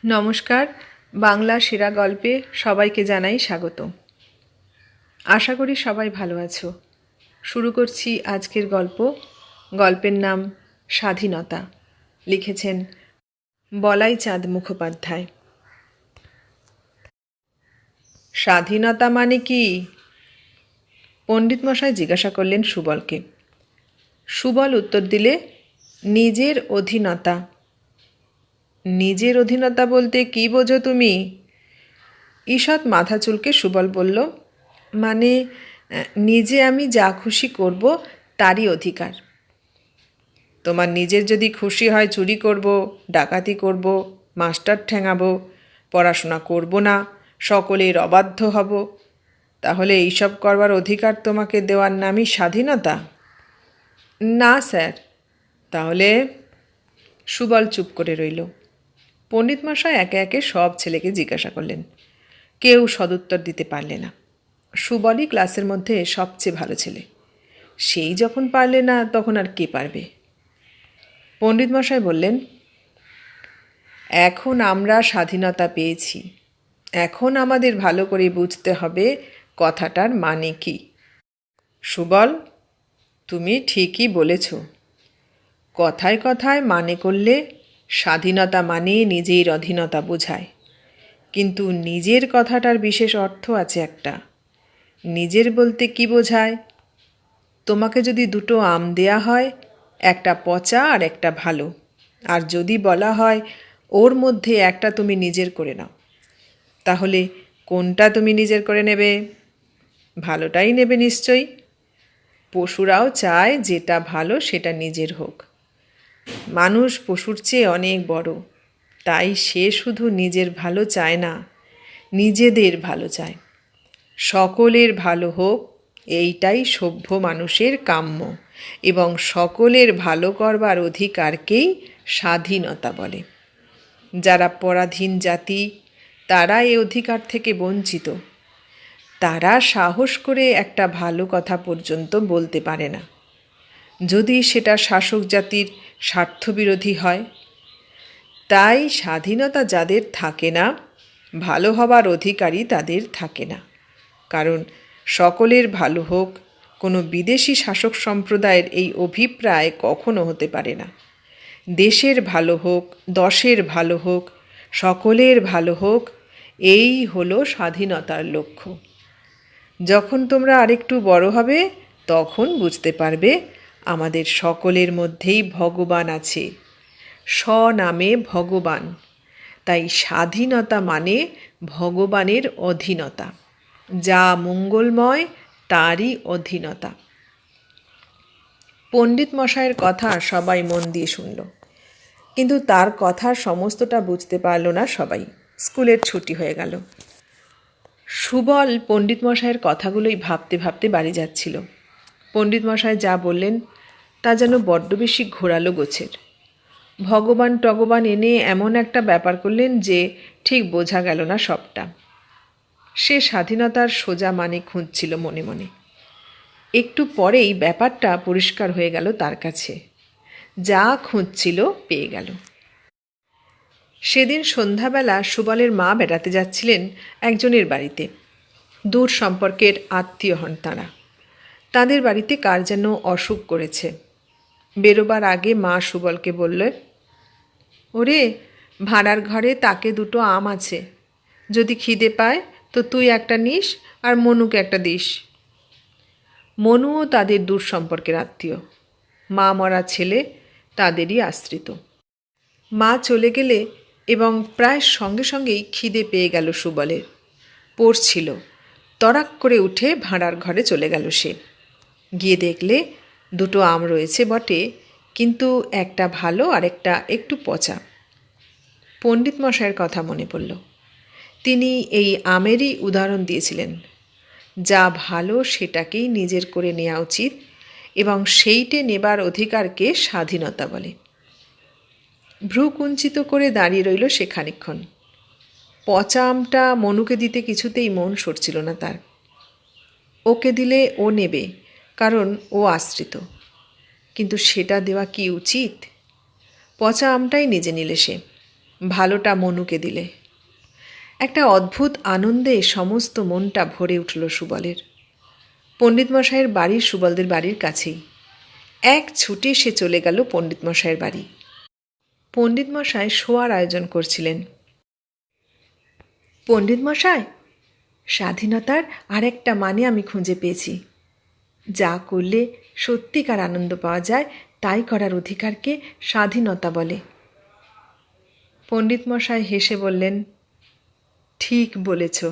নমস্কার। বাংলা সেরা গল্পে সবাইকে জানাই স্বাগত। আশা করি সবাই ভালো আছো। শুরু করছি আজকের গল্প। গল্পের নাম স্বাধীনতা। লিখেছেন বলাই চাঁদ মুখোপাধ্যায়। স্বাধীনতা মানে কি? পণ্ডিত মশাই জিজ্ঞাসা করলেন সুবলকে। সুবল উত্তর দিলে, নিজের অধীনতা। নিজের অধীনতা বলতে কি বোঝো তুমি? ঈষৎ মাথা চুলকে সুবল বলল, মানে নিজে আমি যা খুশি করব তারই অধিকার। তোমার নিজের যদি খুশি হয় চুরি করব, ডাকাতি করব, মাস্টার ঠ্যাঙাবো, পড়াশোনা করব না, সকলের অবাধ্য হব, তাহলে এইসব করবার অধিকার তোমাকে দেওয়ার নামই স্বাধীনতা? না স্যার। তাহলে? সুবল চুপ করে রইল। পণ্ডিত মশাই একে একে সব ছেলেকে জিজ্ঞাসা করলেন। কেউ সদুত্তর দিতে পারলে না। সুবলই ক্লাসের মধ্যে সবচেয়ে ভালো ছেলে। সেই যখন পারলে না, তখন আর কে পারবে? পণ্ডিত মশাই বললেন, এখন আমরা স্বাধীনতা পেয়েছি। এখন আমাদের ভালো করে বুঝতে হবে কথাটার মানে কি। সুবল, তুমি ঠিকই বলেছ। কথায় কথায় মানে করলে স্বাধীনতা মানে নিজের অধীনতা বোঝায়। কিন্তু নিজের কথাটার বিশেষ অর্থ আছে একটা। নিজের বলতে কি বোঝায়? তোমাকে যদি দুটো আম দেয়া হয়, একটা পচা আর একটা ভালো, আর যদি বলা হয় ওর মধ্যে একটা তুমি নিজের করে নাও, তাহলে কোনটা তুমি নিজের করে নেবে? ভালোটাই নেবে নিশ্চয়ই। পশুরাও চায় যেটা ভালো সেটা নিজের হোক। মানুষ পশুর চেয়ে অনেক বড়, তাই সে শুধু নিজের ভালো চায় না, নিজেদের ভালো চায়। সকলের ভালো হোক, এইটাই সভ্য মানুষের কাম্য, এবং সকলের ভালো করবার অধিকারকেই স্বাধীনতা বলে। যারা পরাধীন জাতি, তারা এই অধিকার থেকে বঞ্চিত। তারা সাহস করে একটা ভালো কথা পর্যন্ত বলতে পারে না, যদি সেটা শাসক জাতির স্বার্থবিরোধী হয়। তাই স্বাধীনতা যাদের থাকে না, ভালো হবার অধিকারই তাদের থাকে না। কারণ সকলের ভালো হোক, কোনো বিদেশি শাসক সম্প্রদায়ের এই অভিপ্রায় কখনো হতে পারে না। দেশের ভালো হোক, দশের ভালো হোক, সকলের ভালো হোক, এই হলো স্বাধীনতার লক্ষ্য। যখন তোমরা আরেকটু বড় হবে, তখন বুঝতে পারবে আমাদের সকলের মধ্যেই ভগবান আছে, স্বনামে ভগবান। তাই স্বাধীনতা মানে ভগবানের অধীনতা। যা মঙ্গলময় তারই অধীনতা। পণ্ডিত মশাইয়ের কথা সবাই মন দিয়ে শুনল, কিন্তু তার কথার সমস্তটা বুঝতে পারল না সবাই। স্কুলের ছুটি হয়ে গেল। সুবল পণ্ডিত মশাইয়ের কথাগুলোই ভাবতে ভাবতে বাড়ি যাচ্ছিল। পণ্ডিত মশাই যা বললেন তা যেন বড্ড বেশি ঘোরালো গোছের। ভগবান টগবান এনে এমন একটা ব্যাপার করলেন যে ঠিক বোঝা গেল না সবটা। সে স্বাধীনতার সোজা মানে খুঁজছিল মনে মনে। একটু পরেই ব্যাপারটা পরিষ্কার হয়ে গেল তার কাছে। যা খুঁজছিল পেয়ে গেল। সেদিন সন্ধ্যাবেলা সুবলের মা বেড়াতে যাচ্ছিলেন একজনের বাড়িতে। দূর সম্পর্কের আত্মীয় হন তাঁরা। তাদের বাড়িতে কার যেন অসুখ করেছে। বেরোবার আগে মা সুবলকে বললে, ওরে, ভাড়ার ঘরে তাকে দুটো আম আছে, যদি খিদে পায় তো তুই একটা নিস আর মনুকে একটা দিস। মনুও তাদের দূর সম্পর্কের আত্মীয়। মা মরা ছেলে তাদেরই আশ্রিত। মা চলে গেলে এবং প্রায় সঙ্গে সঙ্গেই খিদে পেয়ে গেল সুবলের। পড়ছিল। তড়াক করে উঠে ভাড়ার ঘরে চলে গেল সে। গিয়ে দেখলে দুটো আম রয়েছে বটে, কিন্তু একটা ভালো আর একটা একটু পচা। পণ্ডিত মশাইয়ের কথা মনে পড়ল। তিনি এই আমেরই উদাহরণ দিয়েছিলেন। যা ভালো সেটাকেই নিজের করে নেওয়া উচিত, এবং সেইটে নেবার অধিকারকে স্বাধীনতা বলে। ভ্রু কুঞ্চিত করে দাঁড়িয়ে রইল সে খানিকক্ষণ। পচা আমটা মনুকে দিতে কিছুতেই মন সরছিল না তার। ওকে দিলে ও নেবে, কারণ ও আশ্রিত। কিন্তু সেটা দেওয়া কি উচিত? পচা আমটাই নিজে নিলে সে। ভালোটা মনুকে দিলে। একটা অদ্ভুত আনন্দে সমস্ত মনটা ভরে উঠল সুবলের। পণ্ডিতমশাইয়ের বাড়ি সুবলদের বাড়ির কাছেই। এক ছুটে সে চলে গেল পণ্ডিতমশাইয়ের বাড়ি। পণ্ডিতমশাই শোয়ার আয়োজন করছিলেন। পণ্ডিতমশাই, স্বাধীনতার আরেকটা মানে আমি খুঁজে পেয়েছি। যা করলে সত্যিকার আনন্দ পাওয়া যায় তাই করার অধিকারকে স্বাধীনতা বলে। পণ্ডিতমশাই হেসে বললেন, ঠিক বলেছ।